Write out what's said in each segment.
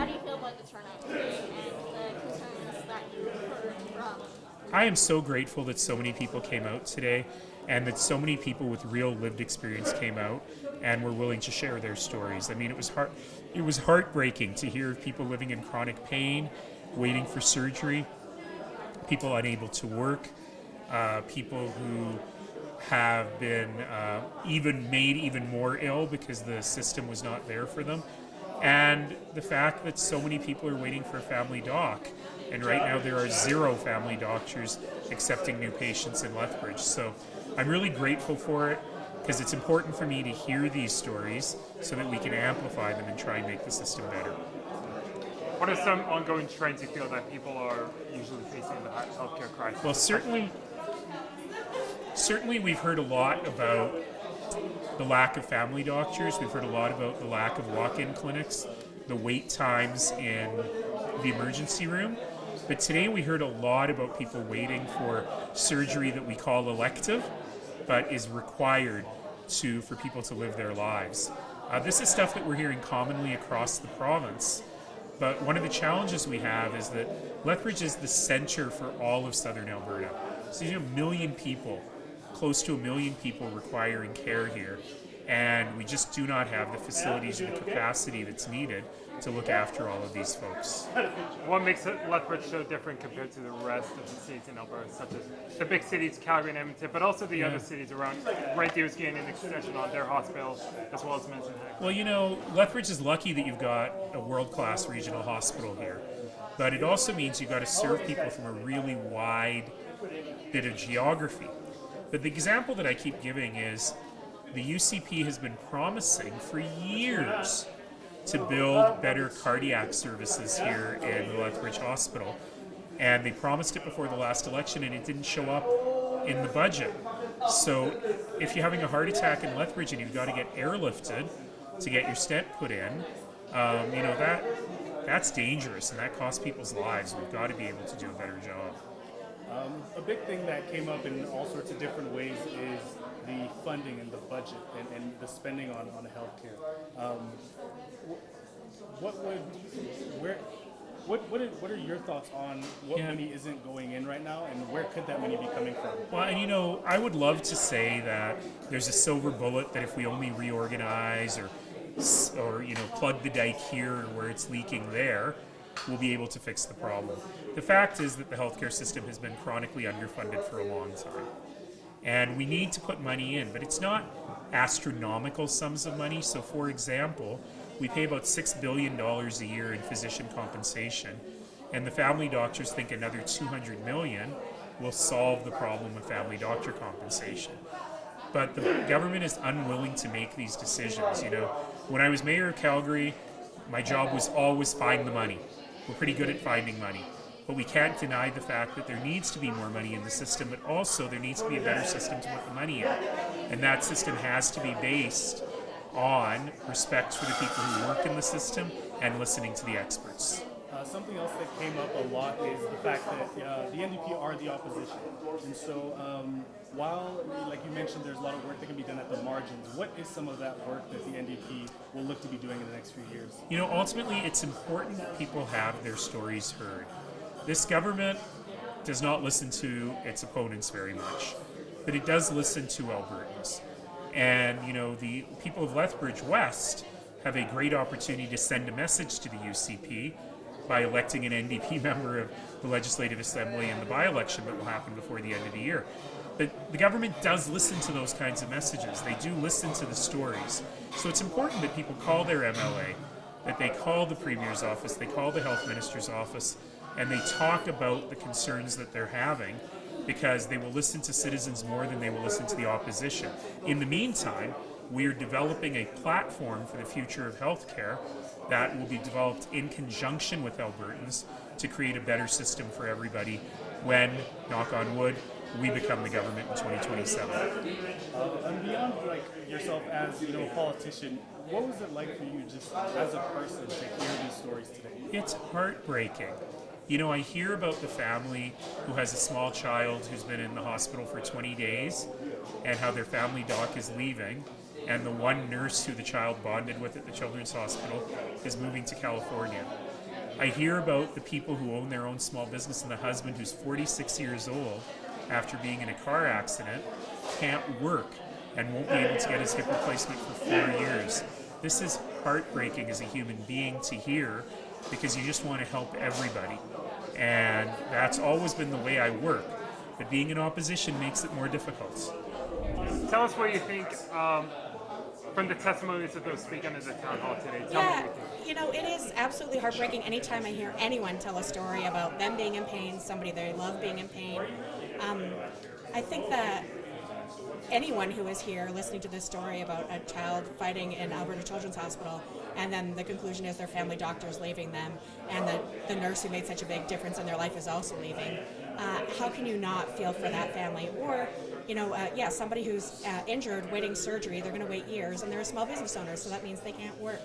How do you feel about the turnout today and the concerns that you heard from? I am so grateful that so many people came out today and that so many people with real lived experience came out and were willing to share their stories. I mean, it was heartbreaking to hear of people living in chronic pain, waiting for surgery, people unable to work, people who have been even made even more ill because the system was not there for them. And the fact that so many people are waiting for a family doc. And right now there are 0 family doctors accepting new patients in Lethbridge. So I'm really grateful for it because it's important for me to hear these stories so that we can amplify them and try and make the system better. What are some ongoing trends you feel that people are usually facing in the healthcare crisis? Well, certainly we've heard a lot about the lack of family doctors. We've heard a lot about the lack of walk-in clinics, the wait times in the emergency room. But today we heard a lot about people waiting for surgery that we call elective, but is required for people to live their lives. This is stuff that we're hearing commonly across the province. But one of the challenges we have is that Lethbridge is the center for all of southern Alberta. So you have a million people, close to a million people requiring care here. And we just do not have the facilities or the capacity that's needed to look after all of these folks. What makes Lethbridge so different compared to the rest of the cities in Alberta, such as the big cities, Calgary and Edmonton, but also the other cities around? Right there is getting an extension on their hospitals, as well as Men's and Heck. Well, you know, Lethbridge is lucky that you've got a world-class regional hospital here. But it also means you've got to serve people from a really wide bit of geography. But the example that I keep giving is the UCP has been promising for years to build better cardiac services here in the Lethbridge Hospital. And they promised it before the last election and it didn't show up in the budget. So if you're having a heart attack in Lethbridge and you've got to get airlifted to get your stent put in, that's dangerous and that costs people's lives. We've got to be able to do a better job. A big thing that came up in all sorts of different ways is the funding and the budget and the spending on healthcare. What are your thoughts on what money isn't going in right now, and where could that money be coming from? Well, and I would love to say that there's a silver bullet that if we only reorganize or plug the dike here where it's leaking there, we'll be able to fix the problem. The fact is that the healthcare system has been chronically underfunded for a long time. And we need to put money in, but it's not astronomical sums of money. So for example, we pay about $6 billion a year in physician compensation, and the family doctors think another $200 million will solve the problem of family doctor compensation. But the government is unwilling to make these decisions. When I was mayor of Calgary, my job was always find the money. We're pretty good at finding money. But we can't deny the fact that there needs to be more money in the system, but also there needs to be a better system to put the money in. And that system has to be based on respect for the people who work in the system and listening to the experts. Something else that came up a lot is the fact that the NDP are the opposition. And so while, like you mentioned, there's a lot of work that can be done at the margins, what is some of that work that the NDP will look to be doing in the next few years? Ultimately, it's important that people have their stories heard. This government does not listen to its opponents very much, but it does listen to Albertans. And, the people of Lethbridge West have a great opportunity to send a message to the UCP by electing an NDP member of the Legislative Assembly in the by-election that will happen before the end of the year. But the government does listen to those kinds of messages. They do listen to the stories. So it's important that people call their MLA, that they call the Premier's office, they call the Health Minister's office, and they talk about the concerns that they're having, because they will listen to citizens more than they will listen to the opposition. In the meantime, we are developing a platform for the future of healthcare that will be developed in conjunction with Albertans to create a better system for everybody when, knock on wood, we become the government in 2027. And beyond yourself as a politician, what was it like for you just as a person to hear these stories today? It's heartbreaking. I hear about the family who has a small child who's been in the hospital for 20 days and how their family doc is leaving, and the one nurse who the child bonded with at the children's hospital is moving to California. I hear about the people who own their own small business and the husband who's 46 years old after being in a car accident can't work and won't be able to get his hip replacement for 4 years. This is heartbreaking as a human being to hear, because you just want to help everybody. And that's always been the way I work. But being in opposition makes it more difficult. Tell us what you think from the testimonies of those speaking at the town hall today. Tell me what you think. You know, it is absolutely heartbreaking anytime I hear anyone tell a story about them being in pain, somebody they love being in pain. I think that anyone who is here listening to this story about a child fighting in Alberta Children's Hospital, and then the conclusion is their family doctor is leaving them, and the nurse who made such a big difference in their life is also leaving. How can you not feel for that family? Or, somebody who's injured, waiting surgery, they're going to wait years, and they're a small business owner, so that means they can't work.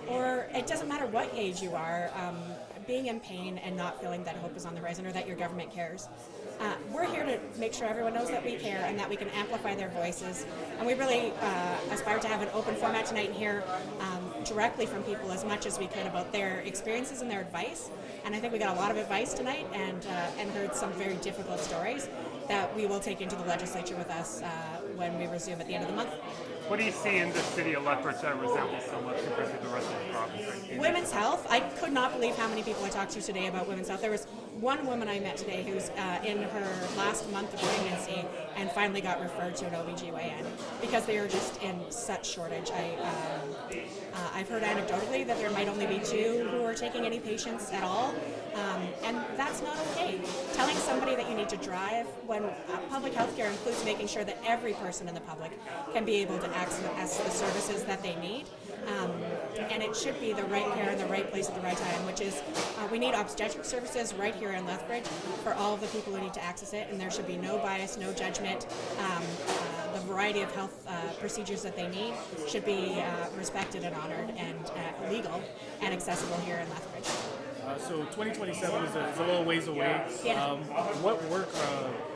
Or it doesn't matter what age you are, being in pain and not feeling that hope is on the horizon or that your government cares. We're here to make sure everyone knows that we care and that we can amplify their voices. And we really aspire to have an open format tonight and hear directly from people as much as we could about their experiences and their advice. And I think we got a lot of advice tonight and heard some very difficult stories that we will take into the legislature with us when we resume at the end of the month. What do you see in the city of Lethbridge that resembles so much compared to the rest of the province? Women's health. I could not believe how many people I talked to today about women's health. There was one woman I met today who's in her last month of pregnancy and finally got referred to an OBGYN because they are just in such shortage. I've heard anecdotally that there might only be 2 who are taking any patients at all, and that's not okay. Telling somebody that you need to drive when public health care includes making sure that every person in the public can be able to access the services that they need. And it should be the right care in the right place at the right time, which is we need obstetric services right here in Lethbridge for all of the people who need to access it, and there should be no bias, no judgment. The variety of health procedures that they need should be respected and honored and legal and accessible here in Lethbridge. So 2027 is a little ways away. Yeah. What work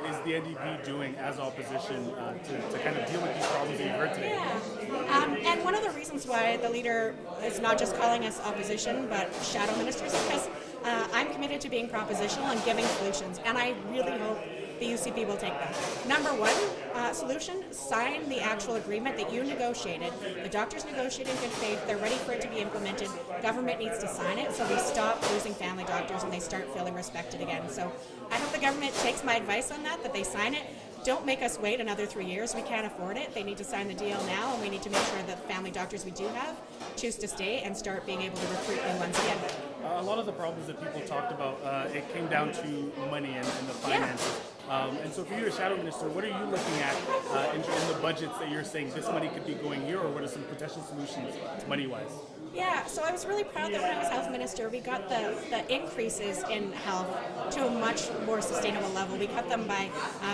is the NDP doing as opposition to kind of deal with these problems that you heard today? Yeah. And one of the reasons why the leader is not just calling us opposition, but shadow ministers, is because I'm committed to being propositional and giving solutions. And I really hope the UCP will take them. Number one solution, sign the actual agreement that you negotiated. The doctors negotiated in good faith. They're ready for it to be implemented. Government needs to sign it so we stop losing family doctors and they start feeling respected again. So I hope the government takes my advice on that they sign it. Don't make us wait another 3 years. We can't afford it. They need to sign the deal now, and we need to make sure that the family doctors we do have choose to stay and start being able to recruit new ones again. A lot of the problems that people talked about, it came down to money and the finances. And so for you as shadow minister, what are you looking at in the budgets that you're saying this money could be going here, or what are some potential solutions money-wise? Yeah, so I was really proud that when I was health minister, we got the increases in health to a much more sustainable level. We cut them by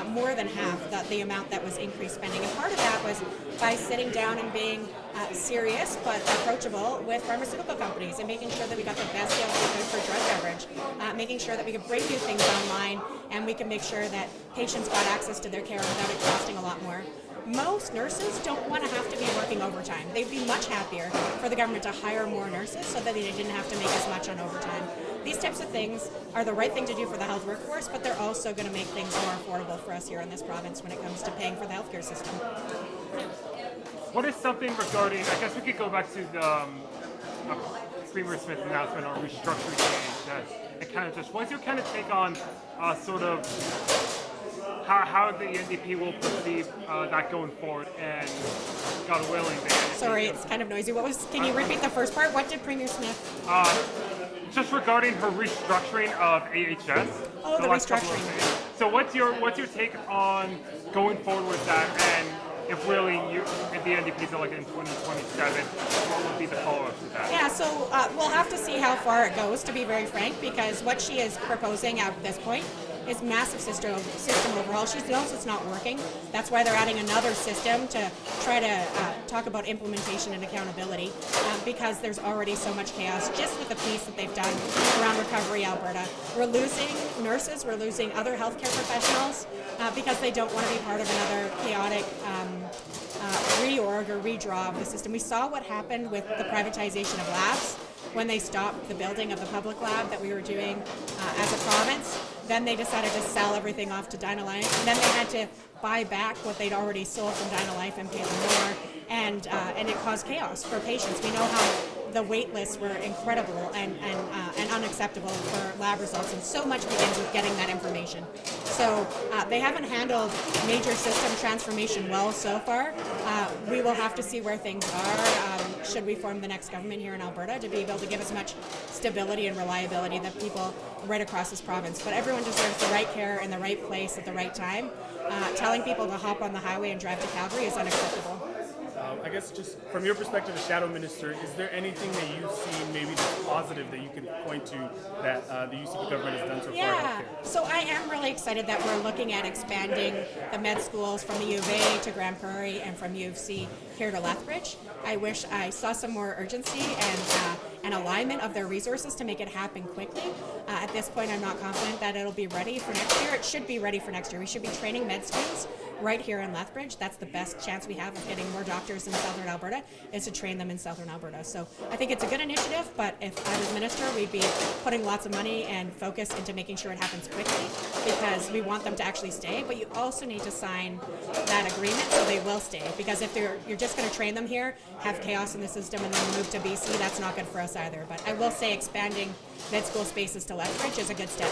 more than half the amount that was increased spending. And part of that was by sitting down and being serious but approachable with pharmaceutical companies and making sure that we got the best deal we could for drug coverage, making sure that we could bring new things online and we could make sure that patients got access to their care without it costing a lot more. Most nurses don't want to have to be working overtime. They'd be much happier for the government to hire more nurses so that they didn't have to make as much on overtime. These types of things are the right thing to do for the health workforce, but they're also going to make things more affordable for us here in this province when it comes to paying for the healthcare system. What is something regarding, I guess we could go back to the Premier Smith's announcement on restructuring and kind of just, what's your kind of take on sort of how the NDP will perceive that going forward, and God willing, Sorry, it's kind of noisy. Can you repeat the first part? What did Premier Smith? Just regarding her restructuring of AHS. Oh, the restructuring. So what's your take on going forward with that, and if really if the NDP is elected in 2027, what would be the follow-up to that? Yeah, so we'll have to see how far it goes, to be very frank, because what she is proposing at this point is massive system overhaul. She knows it's not working. That's why they're adding another system to try to talk about implementation and accountability, because there's already so much chaos just with the piece that they've done around Recovery Alberta. We're losing nurses, we're losing other healthcare professionals because they don't want to be part of another chaotic reorg or redraw of the system. We saw what happened with the privatization of labs. when they stopped the building of the public lab that we were doing as a province. Then they decided to sell everything off to Dynalife. And then they had to buy back what they'd already sold from Dynalife and pay them more. And it caused chaos for patients. We know how the wait lists were incredible and unacceptable for lab results, and so much begins with getting that information. So they haven't handled major system transformation well so far. We will have to see where things are should we form the next government here in Alberta to be able to give as much stability and reliability that people right across this province. But everyone deserves the right care in the right place at the right time. Telling people to hop on the highway and drive to Calgary is unacceptable. I guess just from your perspective as Shadow Minister, is there anything that you've seen maybe that's positive that you can point to that the UCP government has done so far in healthcare? So I am really excited that we're looking at expanding the med schools from the U of A to Grand Prairie and from U of C here to Lethbridge. I wish I saw some more urgency and alignment of their resources to make it happen quickly. At this point, I'm not confident that it'll be ready for next year. It should be ready for next year. We should be training med students right here in Lethbridge. That's the best chance we have of getting more doctors in southern Alberta, is to train them in southern Alberta. So I think it's a good initiative, but if I was minister, we'd be putting lots of money and focus into making sure it happens quickly, because we want them to actually stay. But you also need to sign that agreement so they will stay, because if you're just going to train them here, have chaos in the system, and then move to BC, that's not good for us either. But I will say expanding med school spaces to Lethbridge is a good step.